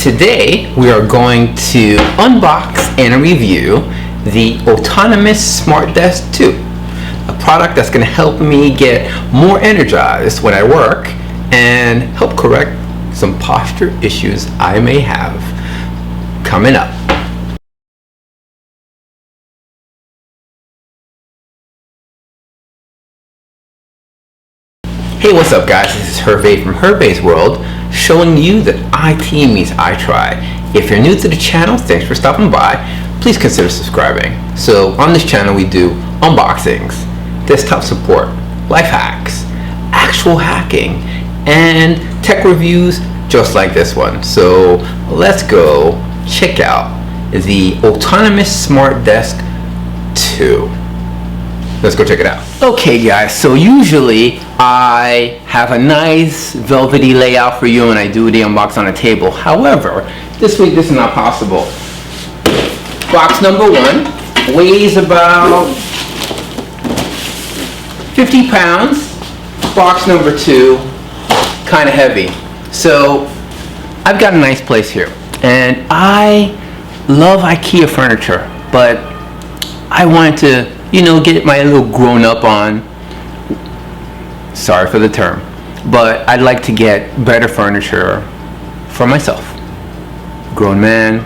Today we are going to unbox and review the autonomous Smart Desk 2, a product that's going to help me get more energized when I work and help correct some posture issues I may have coming up. Hey, what's up guys? This is Hervé from Hervé's World, showing you that IT means I try. If you're new to the channel, thanks for stopping by. Please consider subscribing. So on this channel we do unboxings, desktop support, life hacks, actual hacking, and tech reviews just like this one. So let's go check out the autonomous Smart Desk 2. Let's go check it out. Okay guys, so usually I have a nice velvety layout for you and I do the unbox on a table. However, this week this is not possible. Box number 1 weighs about 50 pounds. Box number 2, kind of heavy. So I've got a nice place here. And I love IKEA furniture, but I wanted to get my little grown up on, sorry for the term, but I'd like to get better furniture for myself. Grown man,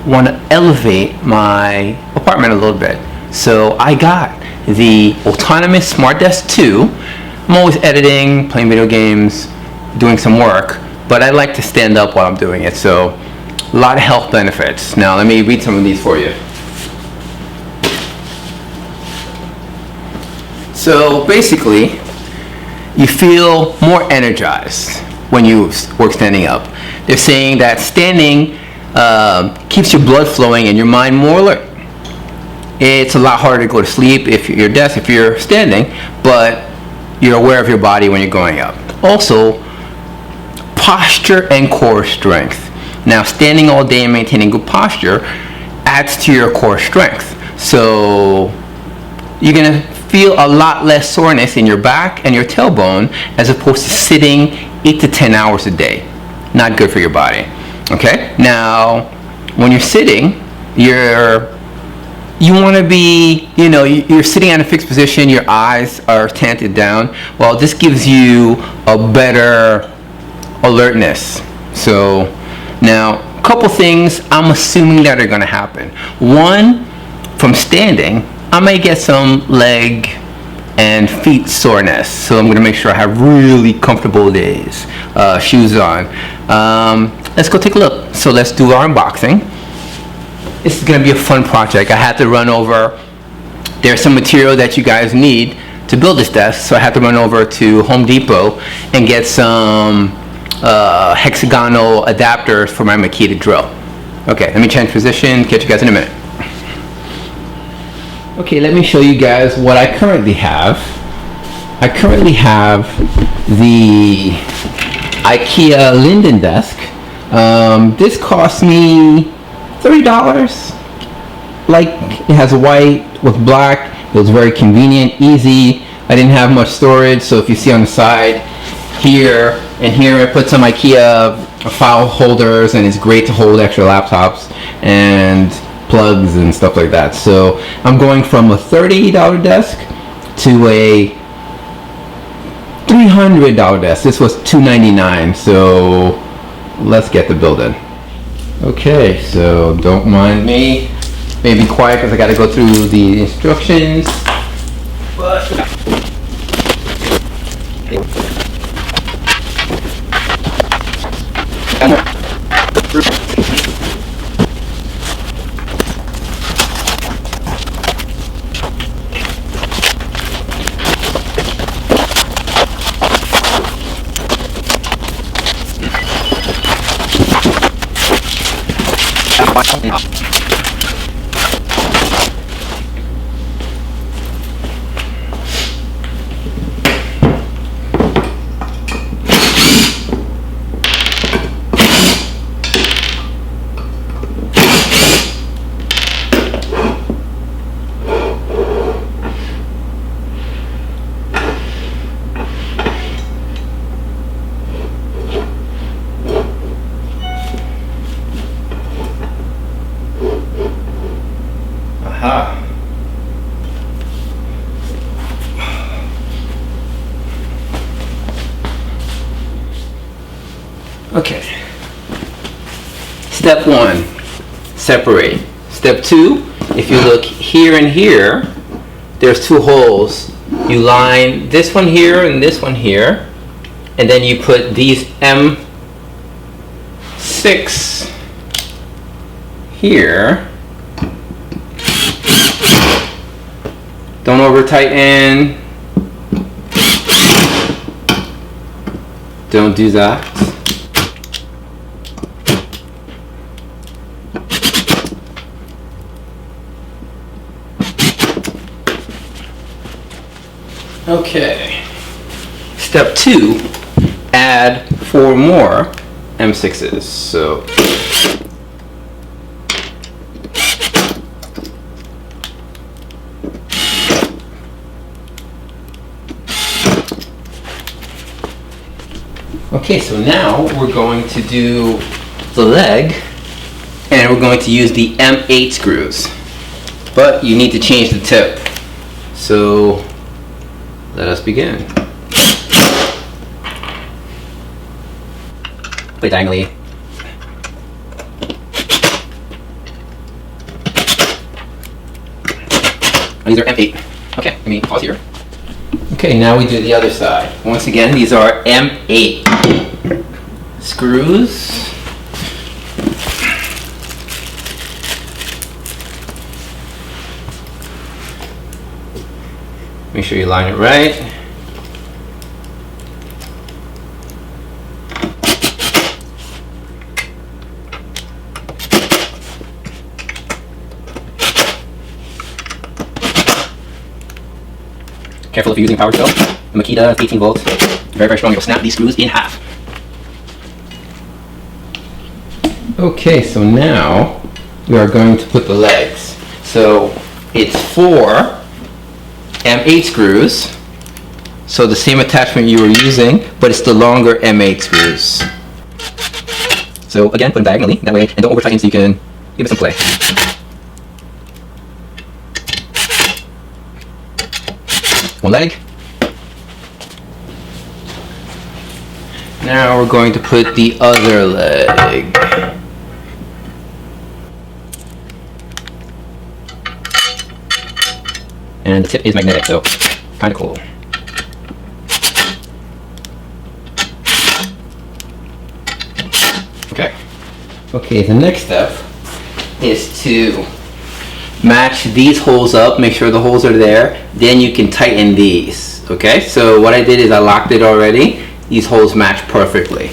want to elevate my apartment a little bit. So I got the autonomous Smart Desk 2. I'm always editing, playing video games, doing some work, but I like to stand up while I'm doing it. So a lot of health benefits. Now let me read some of these for you. So basically, you feel more energized when you work standing up. They're saying that standing keeps your blood flowing and your mind more alert. It's a lot harder to go to sleep if you're standing, but you're aware of your body when you're going up. Also, posture and core strength. Now, standing all day and maintaining good posture adds to your core strength. So you're gonna feel a lot less soreness in your back and your tailbone as opposed to sitting 8 to 10 hours a day. Not good for your body. Okay? Now, when you're sitting, you want to be, you're sitting in a fixed position, your eyes are tented down. Well, this gives you a better alertness. So now, a couple things I'm assuming that are going to happen. One, from standing, I may get some leg and feet soreness, so I'm going to make sure I have really comfortable shoes on. Let's go take a look. So let's do our unboxing. This is going to be a fun project. I had to run over, there's some material that you guys need to build this desk, so I had to run over to Home Depot and get some hexagonal adapters for my Makita drill. Okay, let me change position, catch you guys in a minute. Okay, let me show you guys what I currently have. I currently have the IKEA Linden desk. This cost me $30. Like, it has white with black. It was very convenient, easy. I didn't have much storage, so if you see on the side here and here, I put some IKEA file holders, and it's great to hold extra laptops and plugs and stuff like that. So I'm going from a $30 desk to a $300 desk. This was $299, so let's get the building. Okay, so don't mind me. Maybe quiet because I got to go through the instructions. Okay. Step 1, separate. Step 2, if you look here and here, there's 2 holes. You line this one here and this one here, and then you put these M6 here. Don't over tighten. Don't do that. Okay. Step 2, add 4 more M6s. So okay, so now we're going to do the leg, and we're going to use the M8 screws, but you need to change the tip. So let us begin. Play diagonally. These are M8. Okay, let me pause here. Okay, now we do the other side. Once again, these are M8 screws. Make sure you line it right. Careful if you're using power tool. The Makita 18 volts, very, very strong. You'll snap these screws in half. Okay, so now we are going to put the legs. So it's 4 M8 screws. So the same attachment you were using, but it's the longer M8 screws. So again, put them diagonally, that way, and don't over tighten so you can give it some play. One leg. Now we're going to put the other leg. And the tip is magnetic, so kind of cool. Okay. Okay, the next step is to match these holes up, make sure the holes are there, then you can tighten these. Okay, so what I did is I locked it already. These holes match perfectly.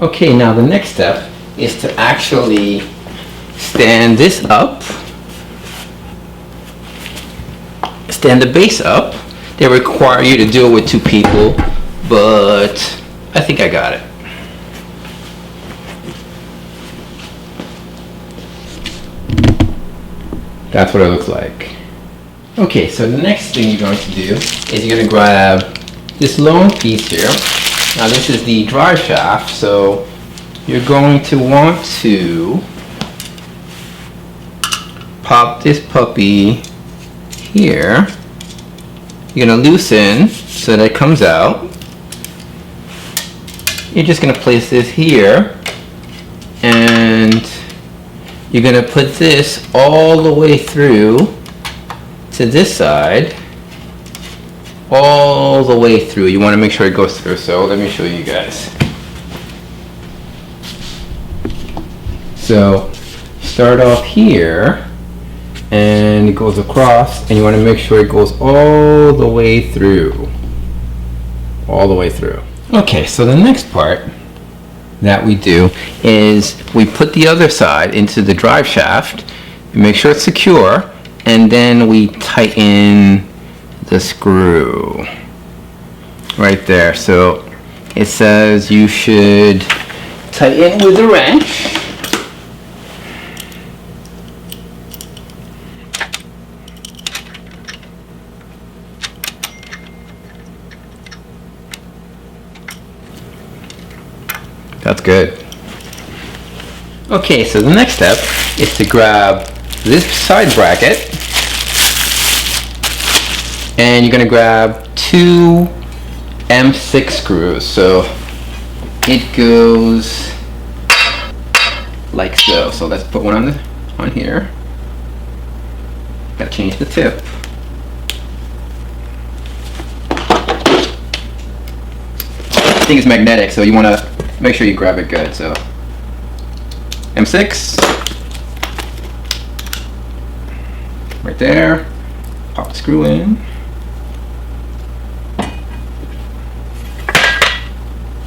Okay, now the next step is to actually stand this up, stand the base up. They require you to do it with 2 people, but I think I got it. That's what it looks like. Okay, so the next thing you're going to do is you're going to grab this long piece here. Now this is the drive shaft, so you're going to want to pop this puppy here. You're going to loosen so that it comes out. You're just going to place this here, and you're going to put this all the way through to this side, all the way through. You want to make sure it goes through, so let me show you guys. So start off here, and it goes across, and you want to make sure it goes all the way through. All the way through. Okay, so the next part that we do is we put the other side into the drive shaft, make sure it's secure, and then we tighten the screw right there. So it says you should tighten with a wrench. That's good. Okay, so the next step is to grab this side bracket, and you're going to grab 2 M6 screws. So it goes like so. So let's put one on here. Gotta change the tip. This thing is magnetic, so you want to make sure you grab it good. So M6 right there. Pop the screw in.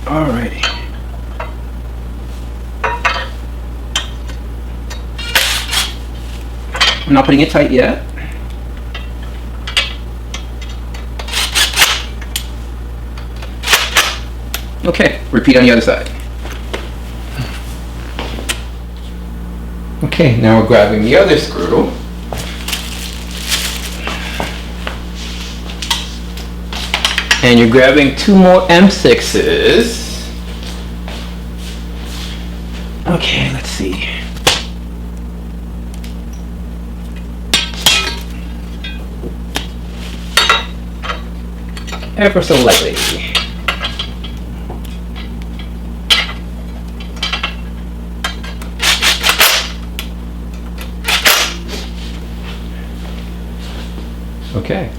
Alrighty. I'm not putting it tight yet. Okay, repeat on the other side. Okay, now we're grabbing the other screw. And you're grabbing 2 more M6s. Okay, let's see. Ever so lightly.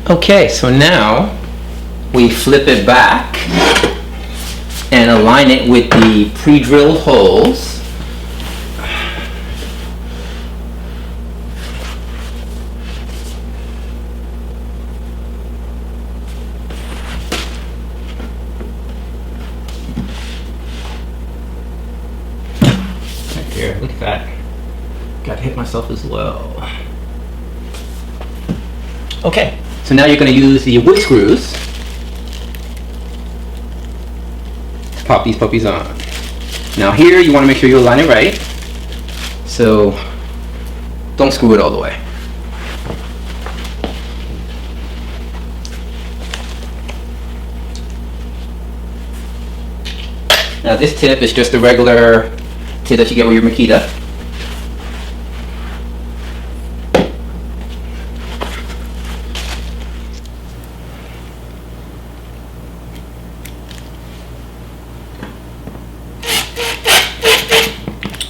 Okay, so now we flip it back and align it with the pre-drilled holes. Right here, look at that. Got to hit myself as well. Okay, so now you're going to use the wood screws to pop these puppies on. Now here you want to make sure you align it right, so don't screw it all the way. Now this tip is just a regular tip that you get with your Makita.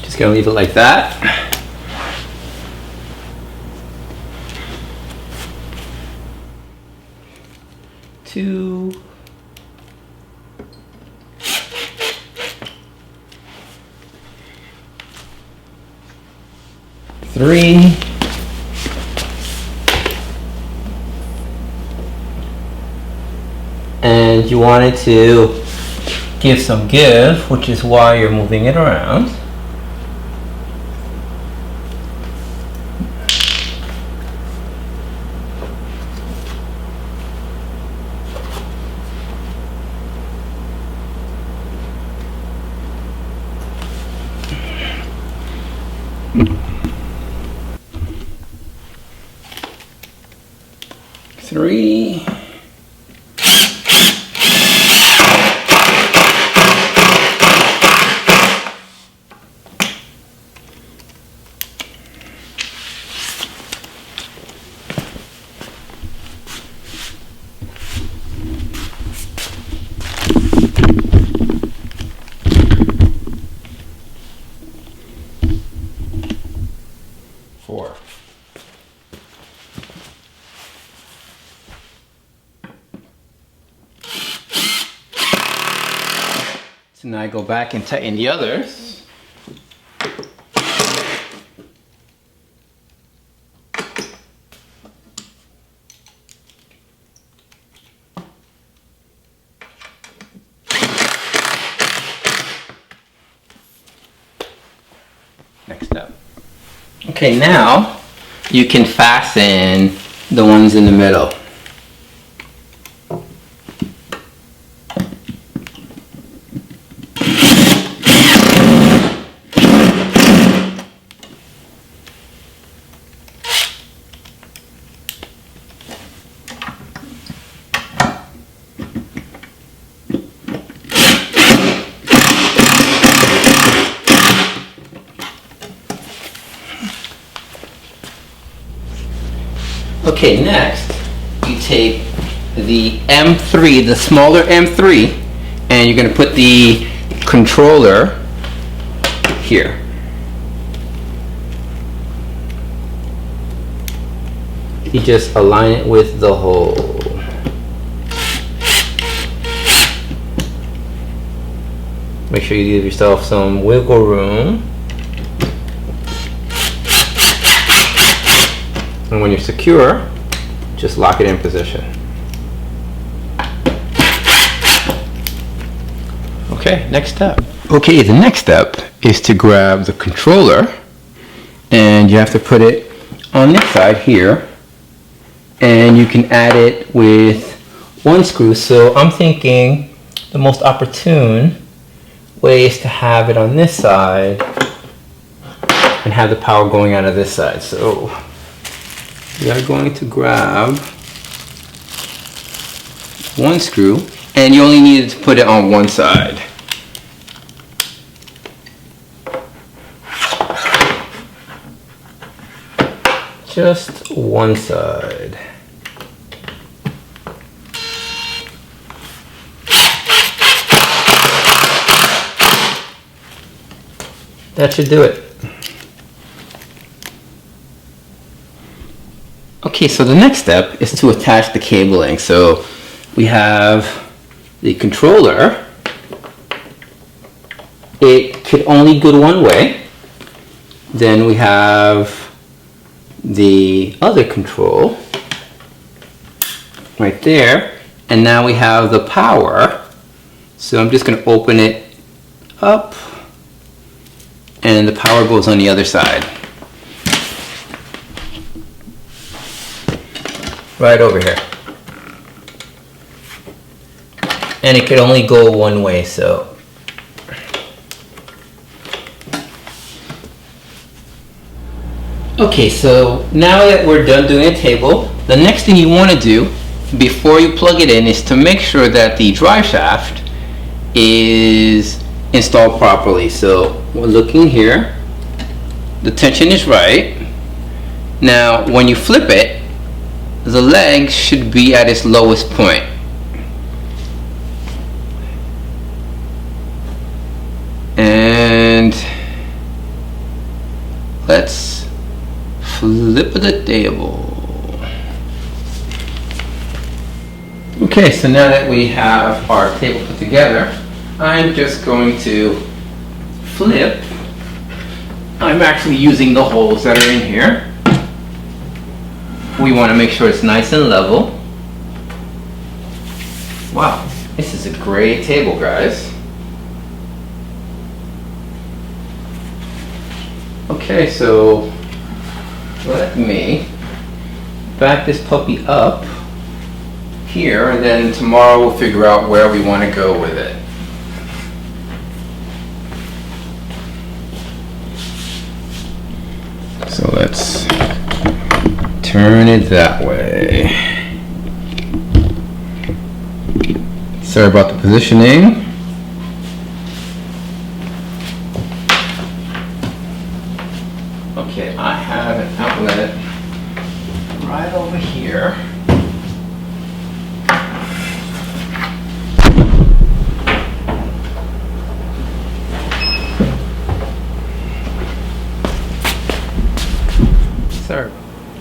Just gonna leave it like that. Two. 3. And you want it to give some give, which is why you're moving it around. Three. 4. So now I go back and tighten the others. Next step. Okay, now you can fasten the ones in the middle. Okay, next you take the M3, the smaller M3, and you're going to put the controller here. You just align it with the hole. Make sure you give yourself some wiggle room. And when you're secure, just lock it in position. Okay, next step. Okay, the next step is to grab the controller, and you have to put it on this side here, and you can add it with one screw. So I'm thinking the most opportune way is to have it on this side and have the power going out of this side. So we are going to grab one screw, and you only need to put it on one side. Just one side. That should do it. Okay, so the next step is to attach the cabling. So we have the controller. It could only go one way. Then we have the other control right there, and now we have the power. So I'm just going to open it up, and the power goes on the other side, right over here, and it could only go one way. So okay, so now that we're done doing a table, the next thing you want to do before you plug it in is to make sure that the drive shaft is installed properly. So we're looking here, the tension is right. Now when you flip it, the leg should be at its lowest point. And let's flip the table. Okay, so now that we have our table put together, I'm just going to flip. I'm actually using the holes that are in here. We want to make sure it's nice and level. Wow, this is a great table, guys. Okay, so let me back this puppy up here, and then tomorrow we'll figure out where we want to go with it. So let's turn it that way. Sorry about the positioning. Okay, I have an outlet right over here. Sorry.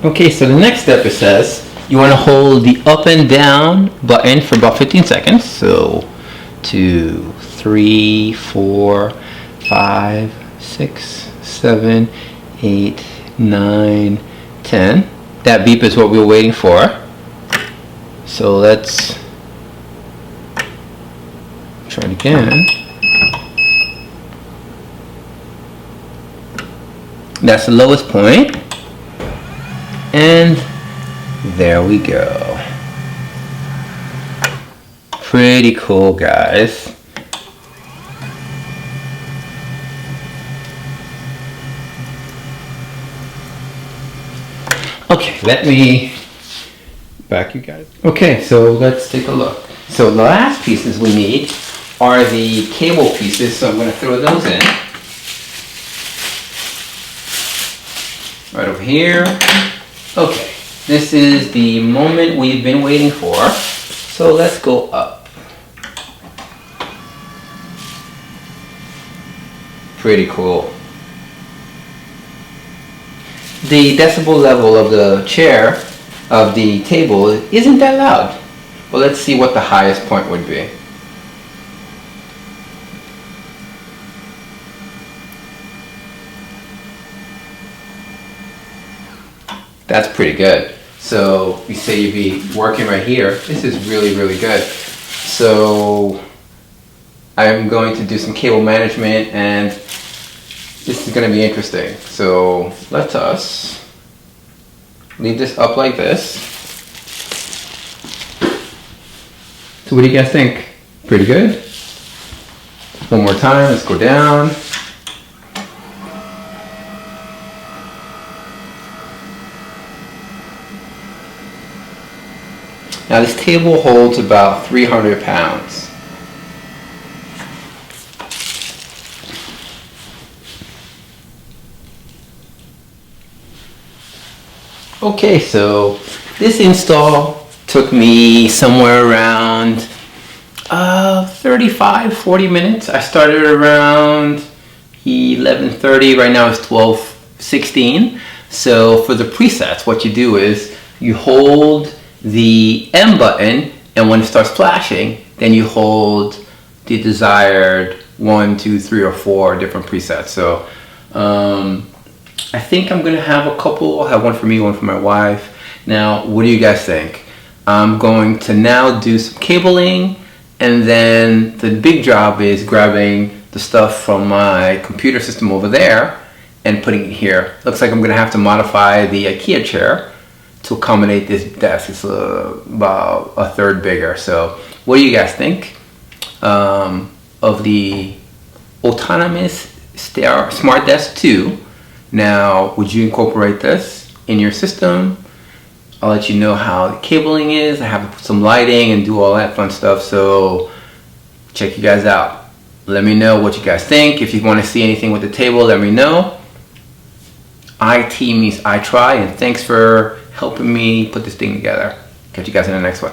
Okay, so the next step, it says you want to hold the up and down button for about 15 seconds. So 2, 3, 4, 5, 6, 7, 8, 9, 10. That beep is what we were waiting for. So let's try it again. That's the lowest point. And there we go. Pretty cool, guys. Okay, let me back you guys. Okay, so let's take a look. So the last pieces we need are the cable pieces, so I'm going to throw those in. Right over here. Okay, this is the moment we've been waiting for. So let's go up. Pretty cool. The decibel level of the chair, of the table, isn't that loud. Well, let's see what the highest point would be. That's pretty good. So you say you'd be working right here. This is really, really good. So I'm going to do some cable management, and this is going to be interesting. So let us leave this up like this. So what do you guys think? Pretty good? One more time, let's go down. Now this table holds about 300 pounds. Okay, so this install took me somewhere around 35-40 minutes. I started around 11:30. Right now it's 12:16. So for the presets, what you do is you hold the M button, and when it starts flashing, then you hold the desired 1, 2, 3, or 4 different presets. So I think I'm gonna have a couple. I'll have one for me, one for my wife. Now, what do you guys think? I'm going to now do some cabling, and then the big job is grabbing the stuff from my computer system over there and putting it here. Looks like I'm gonna have to modify the IKEA chair to accommodate this desk. It's about a third bigger. So what do you guys think of the autonomous smart desk 2? Now, would you incorporate this in your system? I'll let you know how the cabling is. I have to put some lighting and do all that fun stuff. So check you guys out. Let me know what you guys think. If you want to see anything with the table, let me know. IT means I try, and thanks for helping me put this thing together. Catch you guys in the next one.